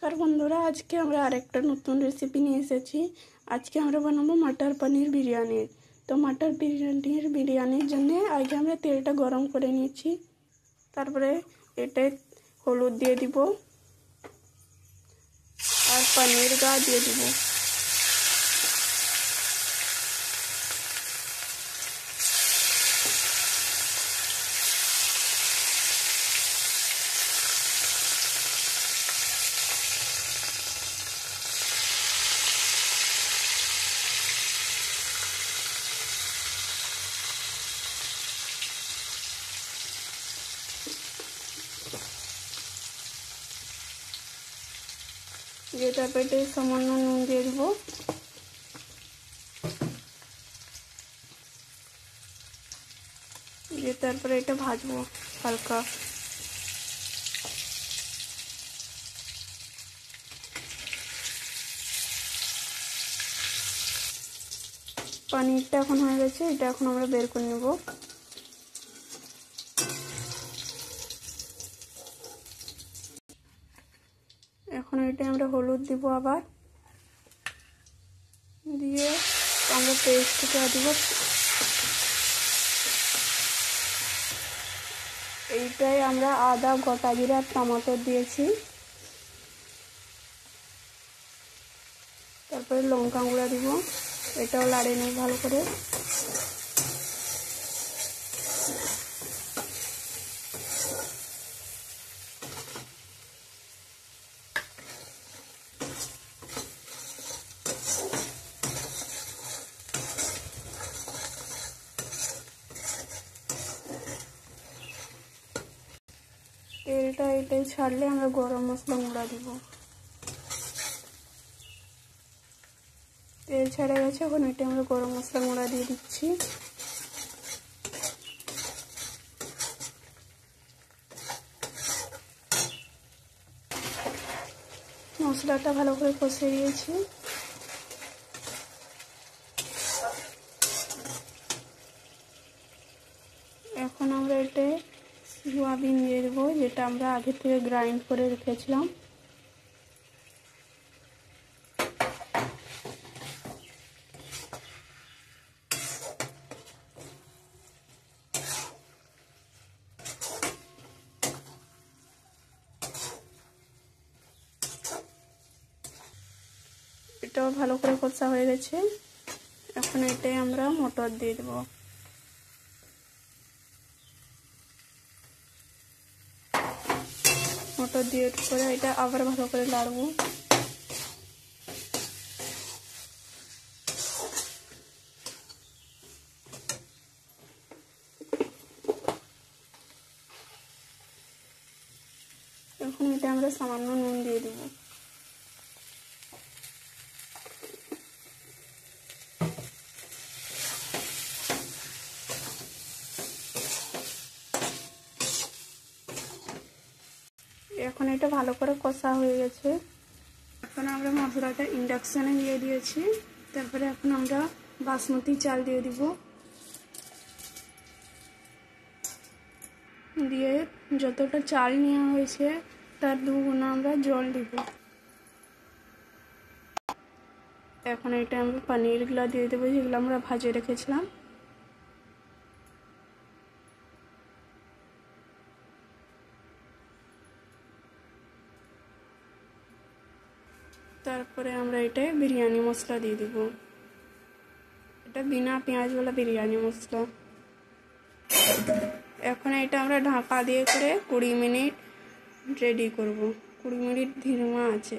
नमस्कार बंधुरा आज के আমরা আরেকটা নতুন রেসিপি নিয়ে এসেছি। আজকে আমরা বানাবো মটর পনির বিরিয়ানি। তো মটর বিরিয়ানির জন্য আগে আমরা তেলটা গরম করে নিয়েছি, তারপরে এতে হলুদ দিয়ে দিব আর পনির গা দিয়ে দিব। যেটা পেটে সামান্য নুন দিয়ে দিব, দিয়ে তারপরে এটা ভাজবো হালকা। পনিরটা এখন হয়ে গেছে, এটা এখন আমরা বের করে নেব। এখন এটা আমরা হলুদ দিব, আবার দিয়ে আমরা পেস্টটা দিব। এইটাই আমরা আদা, গোটা জিরা, টমেটো দিয়েছি, তারপরে লঙ্কা গুঁড়া দিব। এটাও লাড়িয়ে নেব ভালো করে। তেলটা এটাই ছাড়লে আমরা গরম মশলা গুঁড়া দিব। তেল ছেড়ে গেছে, এখন এটা আমরা গরম মশলা গুঁড়া দিয়ে দিচ্ছি। মশলাটা ভালো করে কষে দিয়েছি। এখন আমরা এটা সোয়াবিন দিয়ে দেবো, যেটা আমরা আগে থেকে গ্রাইন্ড করে রেখেছিলাম। এটাও ভালো করে কষা হয়ে গেছে। এখন এটাই আমরা মটর দিয়ে দেবো। মটর দিয়ে করে এটা আবার ভালো করে নাড়বো। এখন এটা আমরা সামান্য নুন দিয়ে দেবো। এখন এটা ভালো করে কষা হয়ে গেছে। এখন আমরা মশলাটা ইন্ডাকশনে দিয়ে দিয়েছি। তারপরে এখন আমরা বাসমতি চাল দিয়ে দিব, দিয়ে যতটা চাল নেওয়া হয়েছে তার 2 গুণ আমরা জল দিব। এখন এটা আমরা পনিরগুলো দিয়ে দেবো, যেগুলো আমরা ভাজে রেখেছিলাম। তারপরে আমরা এটা বিরিয়ানি মশলা দিয়ে দিব। এটা বিনা পেঁয়াজওয়ালা বিরিয়ানি মশলা। এখন এটা আমরা ঢাকা দিয়ে করে 20 মিনিট রেডি করব। 20 মিনিট ধিমা আছে।